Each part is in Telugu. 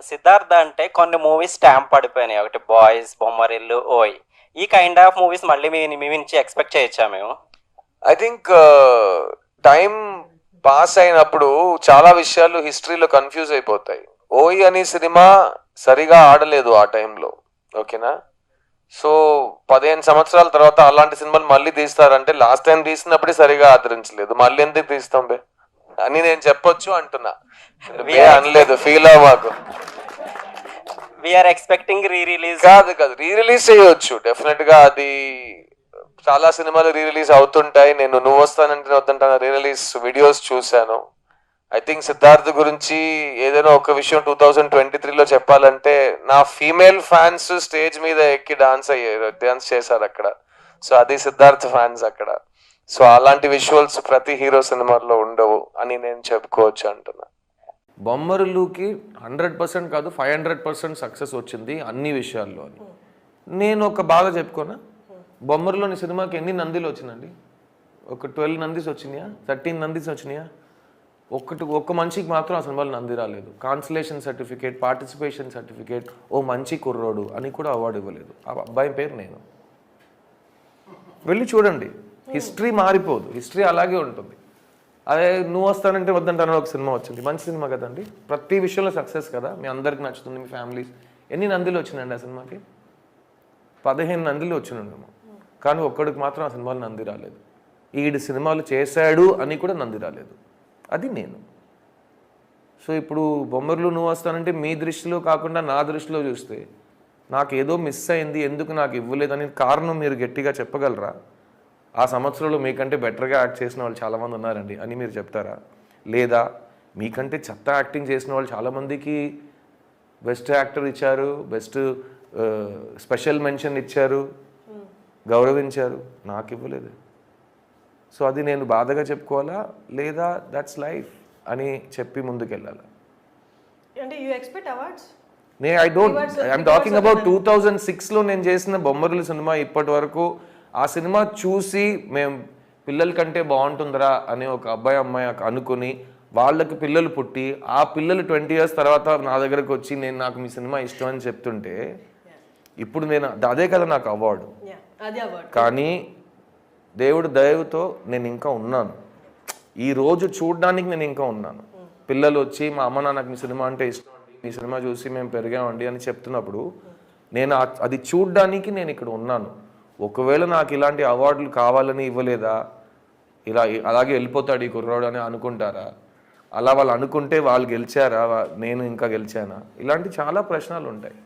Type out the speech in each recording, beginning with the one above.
సిద్ధార్థ అంటే కొన్ని మూవీస్ స్టాంప్ పడిపోయినాయి. ఒకటి బాయ్స్, బొమ్మరిల్లు, ఓయ్. ఈ కైండ్ ఆఫ్ మూవీస్ మళ్ళీ మీ నుంచి ఎక్స్పెక్ట్ చేయొచ్చా మేము? ఐ థింక్ టైం పాస్ అయినప్పుడు చాలా విషయాలు హిస్టరీలో కన్ఫ్యూజ్ అయిపోతాయి. ఓయి అనే సినిమా సరిగా ఆడలేదు ఆ టైంలో, ఓకేనా? సో 15 సంవత్సరాల తర్వాత అలాంటి సినిమాలు మళ్ళీ తీస్తారంటే లాస్ట్ టైం తీసినప్పుడే సరిగా ఆదరించలేదు, మళ్ళీ ఎందుకు తీస్తాం బే అని నేను చెప్పొచ్చు అంటున్నా. అనలేదు, ఫీల్ అవ్వకు. We are expecting re release. కాదు రీ రిలీజ్ చేయొచ్చు డెఫినెట్ గా. అది చాలా సినిమాలు రీ రిలీజ్ అవుతుంటాయి. నేను నువ్వు వస్తానంటే వద్దంటాను రీ రిలీజ్ వీడియోస్ చూశాను. ఐ థింక్ సిద్ధార్థ్ గురించి ఏదైనా ఒక విషయం 2023లో చెప్పాలంటే, నా ఫీమేల్ ఫ్యాన్స్ స్టేజ్ మీద ఎక్కి డాన్స్ చేశారు అక్కడ. సో అది సిద్ధార్థ్ ఫ్యాన్స్ అక్కడ. సో అలాంటి విజువల్స్ ప్రతి హీరో సినిమాల్లో ఉండవు అని నేను చెప్పుకోవచ్చు అంటున్నా. బొమ్మరులుకి 100% కాదు 500% సక్సెస్ వచ్చింది అన్ని విషయాల్లో అని నేను ఒక బాగా చెప్పుకోనా. బొమ్మరులోని సినిమాకి ఎన్ని నందిలు వచ్చినండి? ఒక 12 నందీస్ వచ్చినాయా, 13 నందీస్ వచ్చినాయా? ఒక్క మనిషికి మాత్రం ఆ సినిమాలో నంది రాలేదు. కాన్సలేషన్ సర్టిఫికేట్, పార్టిసిపేషన్ సర్టిఫికేట్, ఓ మంచి కుర్రోడు అని కూడా అవార్డు ఇవ్వలేదు. ఆ అబ్బాయి పేరు నేను. వెళ్ళి చూడండి, హిస్టరీ మారిపోదు, హిస్టరీ అలాగే ఉంటుంది. అదే నువ్వు వస్తానంటే వద్దంటాను ఒక సినిమా వచ్చింది, మంచి సినిమా కదండి, ప్రతి విషయంలో సక్సెస్ కదా, మీ అందరికి నచ్చుతుంది, మీ ఫ్యామిలీస్. ఎన్ని నందిలు వచ్చినాయండి ఆ సినిమాకి? 15 నందిలు వచ్చినాము, కానీ ఒక్కడికి మాత్రం ఆ సినిమాలు నంది రాలేదు. ఈడు సినిమాలు చేశాడు అని కూడా నంది రాలేదు. అది నేను. సో ఇప్పుడు బొమ్మర్లు నువ్వు వస్తానంటే మీ దృష్టిలో కాకుండా నా దృష్టిలో చూస్తే నాకు ఏదో మిస్ అయింది, ఎందుకు నాకు ఇవ్వలేదని కారణం మీరు గట్టిగా చెప్పగలరా? ఆ సంవత్సరంలో మీకంటే బెటర్గా యాక్ట్ చేసిన వాళ్ళు చాలామంది ఉన్నారండి అని మీరు చెప్తారా? లేదా మీకంటే చెత్త యాక్టింగ్ చేసిన వాళ్ళు చాలామందికి బెస్ట్ యాక్టర్ ఇచ్చారు, బెస్ట్ స్పెషల్ మెన్షన్ ఇచ్చారు, గౌరవించారు, నాకు ఇవ్వలేదు. సో అది నేను బాధగా చెప్పుకోవాలా, లేదా దట్స్ లైఫ్ అని చెప్పి ముందుకెళ్ళాలి. ఐఎమ్ టాకింగ్ అబౌట్ 2006లో నేను చేసిన బొమ్మరుల సినిమా. ఇప్పటి వరకు ఆ సినిమా చూసి మేము పిల్లల కంటే బాగుంటుందిరా అని ఒక అబ్బాయి అమ్మాయి అనుకుని వాళ్ళకి పిల్లలు పుట్టి ఆ పిల్లలు 20 years తర్వాత నా దగ్గరకు వచ్చి నాకు మీ సినిమా ఇష్టం అని చెప్తుంటే ఇప్పుడు నేను అదే కదా నాకు అవార్డు. కానీ దేవుడు దయతో నేను ఇంకా ఉన్నాను, ఈ రోజు చూడడానికి నేను ఇంకా ఉన్నాను. పిల్లలు వచ్చి మా అమ్మ నాకు మీ సినిమా అంటే ఇష్టం అండి, మీ సినిమా చూసి మేము పెరిగామండి అని చెప్తున్నప్పుడు నేను అది చూడడానికి నేను ఇక్కడ ఉన్నాను. ఒకవేళ నాకు ఇలాంటి అవార్డులు కావాలని ఇవ్వలేదా, ఇలా అలాగే వెళ్ళిపోతాడు ఈ కుర్రాడు అని అనుకుంటారా? అలా వాళ్ళు అనుకుంటే వాళ్ళు గెలిచారా, నేను ఇంకా గెలిచానా? ఇలాంటి చాలా ప్రశ్నలు ఉంటాయి.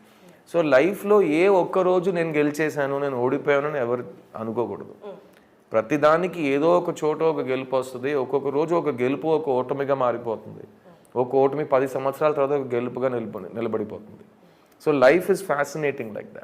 సో లైఫ్లో ఏ ఒక్కరోజు నేను గెలిచేశాను, నేను ఓడిపోయానని ఎవరు అనుకోకూడదు. ప్రతిదానికి ఏదో ఒక చోట ఒక గెలుపు వస్తుంది. ఒక్కొక్క రోజు ఒక గెలుపు ఒక ఓటమిగా మారిపోతుంది. ఒక ఓటమి 10 సంవత్సరాల తర్వాత ఒక గెలుపుగా నిలబడిపోతుంది. So life is fascinating like that.